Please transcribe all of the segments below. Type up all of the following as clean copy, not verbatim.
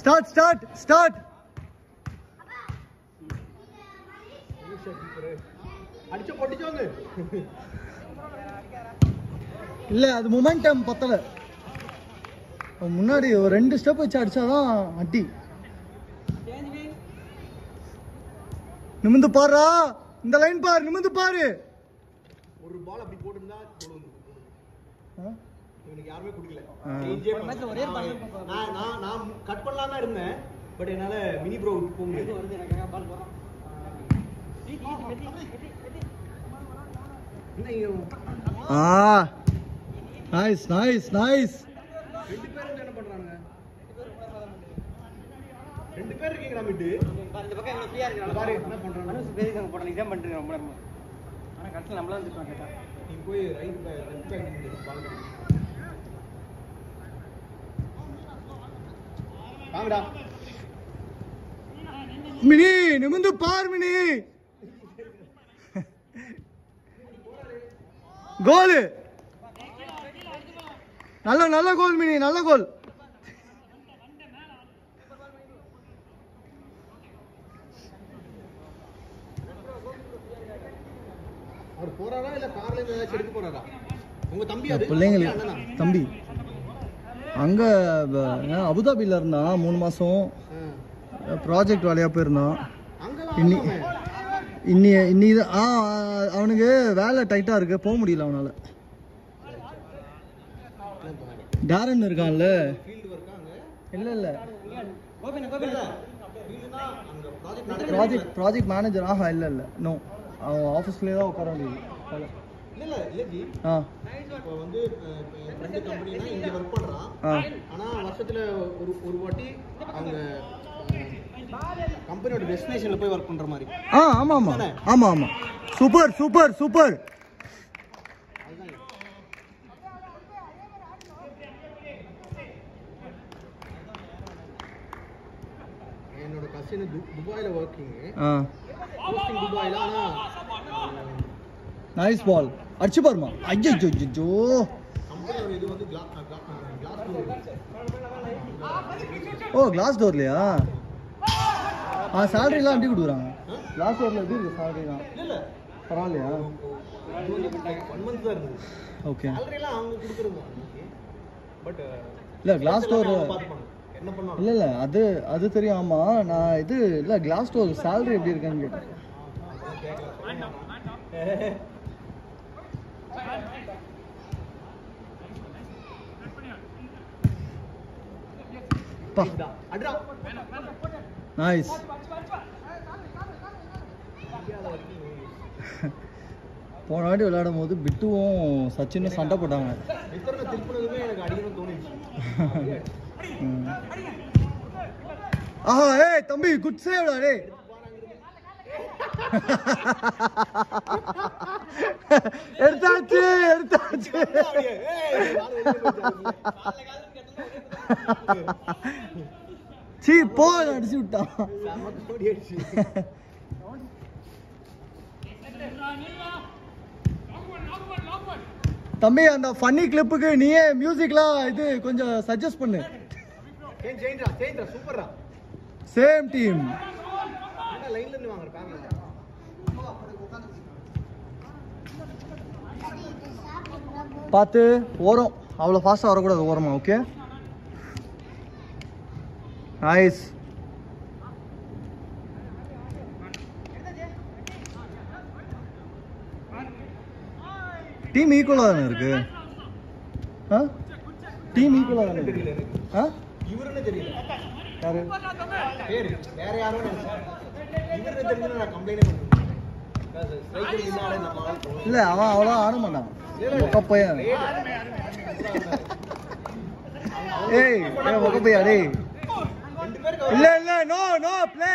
Start. அடிச்சு பொட்டிச்சோங்க. இல்ல அது மொமெண்டம் பத்தல. முன்னாடி ஒரு 2 ஸ்டெப் வச்சு அடிச்சாதான் அடி. நிமிந்து பாருடா. இந்த லைன் பாரு, நிமிந்து பாரு. ஒரு பால் அப்படி போட்டுருந்தா கோல் வந்து. எனக்கு யாருமே குடிக்கல. நான் கட் பண்ணலாம் தான் இருந்தேன். பட் என்னால மினி ப்ரோ போக முடியாது. நைஸ். ரெண்டு பேரும் என்ன பண்றாங்க? ரெண்டு பேர் இருக்கீங்களா மிட்டு? இந்த பக்கம் இவங்க ஃப்ரீயா இருக்காங்க. பாரு என்ன பண்றாங்க? அனுஸ் பேருக்கு போறோம். எக்ஸாம் பண்றீங்க ரொம்ப நேரமா. ஆனா கரெக்ட்டா நம்மள வந்து கேட்டா. நீ போய் ரைட் பேக் பால். வாங்கடா. மினி நிமிந்து பார் மினி. கோல். நல்ல கோல் மினி, நல்ல கோல். அவர் போறாரா இல்ல கார்ல இருந்து ஏதாவது எடுக்க போறாரா? உங்க தம்பி அது? பிள்ளைங்க தம்பி அங்க அபுதாபில இருந்தான் 3 மாசம். ப்ராஜெக்ட் வேலையா போயிருந்தான். இன்னி அவனுக்கு வேலை டைட்டா இருக்கு, போக முடியல அவனால. டாரன் இருக்கான்ல. இல்ல ப்ராஜெக்ட் மேனேஜர். இல்ல நோ, அவன் ஆஃபீஸ்லயே தான் உட்கார முடியுது. இல்ல ஜி. இப்போ வந்து ரெண்டு கம்பெனினா இங்க வர்க் பண்றான். ஆனா வருஷத்துல ஒரு வாட்டி அவங்க கம்பெனியோட டெஸ்டினேஷன்ல போய் வர்க் பண்ற மாதிரி. ஆமா. சூப்பர். என்னோட கசின் துபாயில வர்க்கிங். போஸ்டிங் துபாயில. ஆனா நைஸ் பால். அடிச்சு பாருமா. ஐயோ கம்பெனியோட இது வந்து கிளாஸ் டோர். கிளாஸ் டோர்லையா? சேலரி எல்லாம் எப்படி கொடுக்குறாங்க? கிளாஸ் டோர்ல எப்படி இருக்கு சேலரிலாம்? இல்ல பரவாயில்லையா? 1 மந்த் தான் இருக்கு. ஓகே. சேலரி எல்லாம் அவங்க கொடுக்குறாங்க. பட் இல்ல கிளாஸ் டோர் என்ன பண்ணனும்? இல்ல அது தெரியும். ஆமா, நான் இது இல்ல கிளாஸ் டோர் சேலரி எப்படி இருக்குன்னு கேட்டேன். நைஸ். போன வாட்டி விளையாடும் போது பிட்டுவும் சச்சினும் சண்டை போட்டாங்க. ஏய் தம்பி குட் சேவ்டா டேய். எடுத்தாச்சு. சீ போ, அடிச்சு விட்டான். தம்பி அந்த ஃபன்னி கிளிப்புக்கு நீயே மியூசிக்லாம் இது கொஞ்சம் சஜஸ்ட் பண்ணு. சூப்பர்ரா. Same team. லைன்ல இருந்து வாங்குற பாருங்க. பார்த்து ஓரம், அவ்வளோ ஃபாஸ்ட்டாக வரக்கூடாது ஓரமா. Okay nice. டீம் ஈக்குவலாக தானே இருக்கு. டீம் ஈக்குவலாக தானே இருக்கு. இவருன்னு தெரியல. யாரு பேரு வேற யாரோ இவருன்னு தெரிஞ்சு நான் கம்ப்ளைண்ட் பண்ணுவேன். இல்ல அவன் அவ்வளோ ஆட மாட்டான். பையன் ஏய் பையா டேய். இல்ல நோ ப்ளே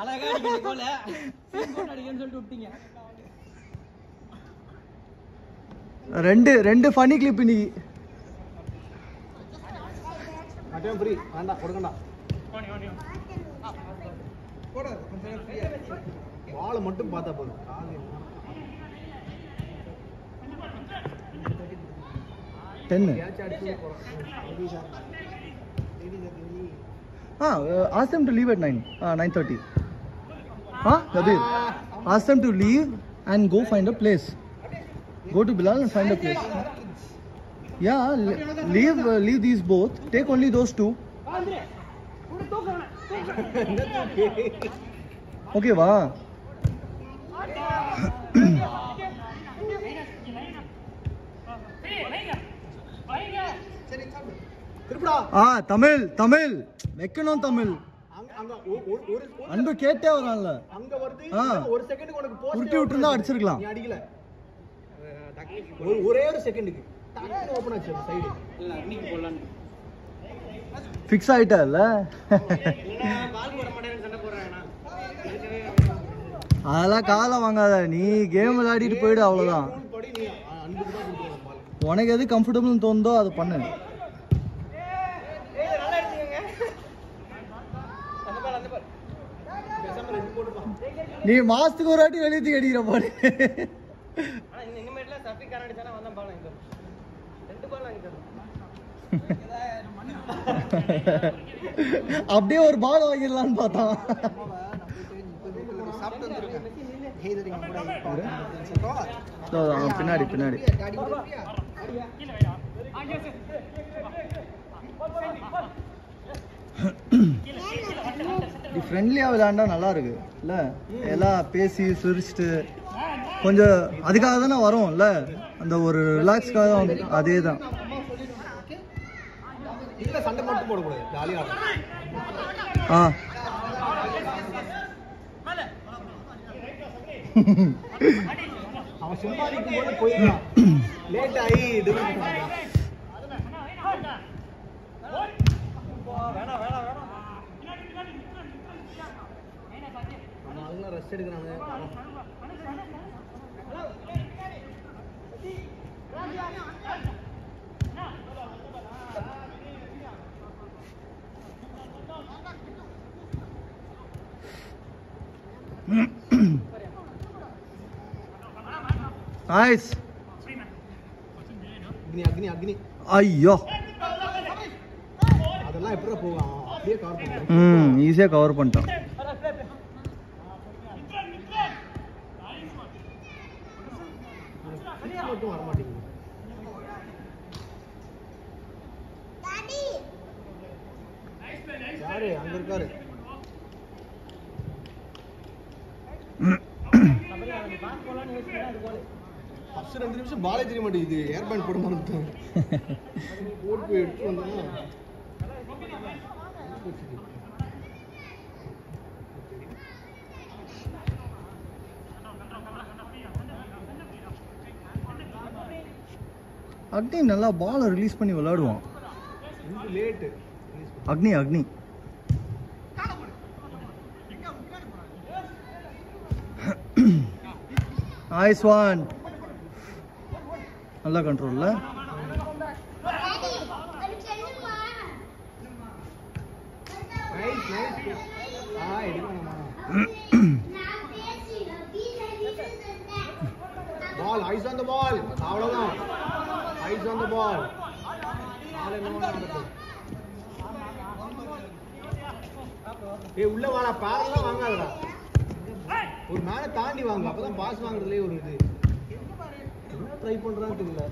அழகா அடிக்கணும் கோல. சீன் போட்டு அடிக்கணும்னு சொல்லிட்டு விட்டீங்க. ரெண்டு ஃபன்னி கிளிப் இன்னைக்கு. அட்டேம் ஃப்ரீ வேண்டாம் கொடுங்கடா. போடு பால் மட்டும் பார்த்தா போதும். 10. Ask them to leave at 9:30. Kabir, ask them to leave and go find a place. Go to Bilal and find a place. Yeah, leave these both. Take only those two. Okay, va. Tamil வைக்கணும் தமிழ் அன்பு கேட்டே வரான்ல அங்க வருது. ஒரு செகண்டுக்கு உனக்கு உருட்டி விட்டுருந்தா அடிச்சிருக்கலாம். நீ அடிக்கல. ஒரே ஒரு செகண்டுக்கு டக்குனு ஓபன் ஆச்சு அந்த சைடு. இல்ல அன்னைக்கு போடலாம். ஃபிக்ஸ் ஆயிட்டா இல்ல? பால் போட மாட்டேன்னு சண்டை போடுறானா? அதெல்லாம் காலை வாங்காத, நீ கேம் விளையாடிட்டு போயிடு, அவ்வளவுதான். உனக்கு எது கம்ஃபர்டபுள்னு தோணுதோ அதை பண்ணு. நீ மாசத்துக்கு ஒரு வாட்டி வெளியே அடிக்கிற பாரு. அப்படியே ஒரு பால் வாங்கிடலான்னு பார்த்தான். பின்னாடி பின்னாடி ஃப்ரெண்ட்லியா விளையாண்டா நல்லா இருக்கு இல்ல? எல்லாம் பேசி சிரிச்சுட்டு கொஞ்சம் அதுக்காக தானே வரும் இல்ல, அந்த ஒரு ரிலாக்ஸ்க்காக தான். அதே தான். சண்டை மட்டும் போடக்கூடாது, ஜாலியா அவன் சிம்பாலிக்கும் போது போயிடலாம். லேட் ஆகி அதெல்லாம் ரெஸ்ட் எடுக்கிறாங்க. நைஸ். அக்னி அக்னி அக்னி. ஐயோ, அதெல்லாம் எப்படி போவான்? அப்படியே கவர் பண்ணுவான். ஈஸியா கவர் பண்ணிட்டான். மட்டும் வர மாட்டேங்குது. யாரு அங்க இருக்காரு? ஃபர்ஸ்ட் 2 நிமிஷம் பாலே தெரிய மாட்டேங்குது. ஏர் பேண்ட் போட மாட்டேன். போட் போய் எடுத்து வந்தா அக்னி நல்லா பாலை ரிலீஸ் பண்ணி விளையாடுவான். லேட் அக்னி அக்னி நைஸ் ஒன். நல்ல கண்ட்ரோல்ல. பால் ஐஸ் ஆன் தி பால். அவ்வளவுதான். ஐஸ் ஆன் தி பால். ஏய் உள்ள வாடா, பாரெல்லாம் வாங்காதடா. ஒரு மேல தாண்டி வாங்க, அப்பதான் பாஸ் வாங்குறதுலயே ஒரு இது. என்ன ட்ரை பண்றான்னு தெரியல.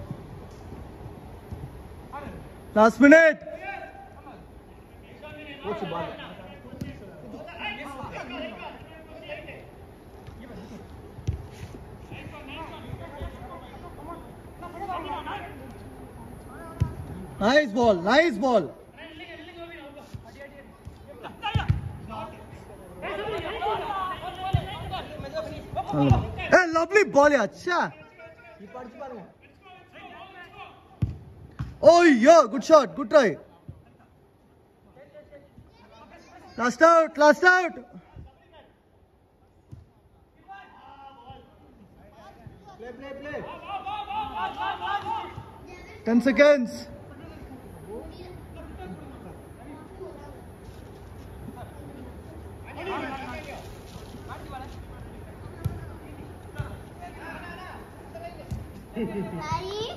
Last minute. போச்சு பால். Nice ball, nice ball. Hey, lovely ball, yeah. Acha. Oh, yeah, good shot, good try. Last out, last out. Play. 10 seconds. Over.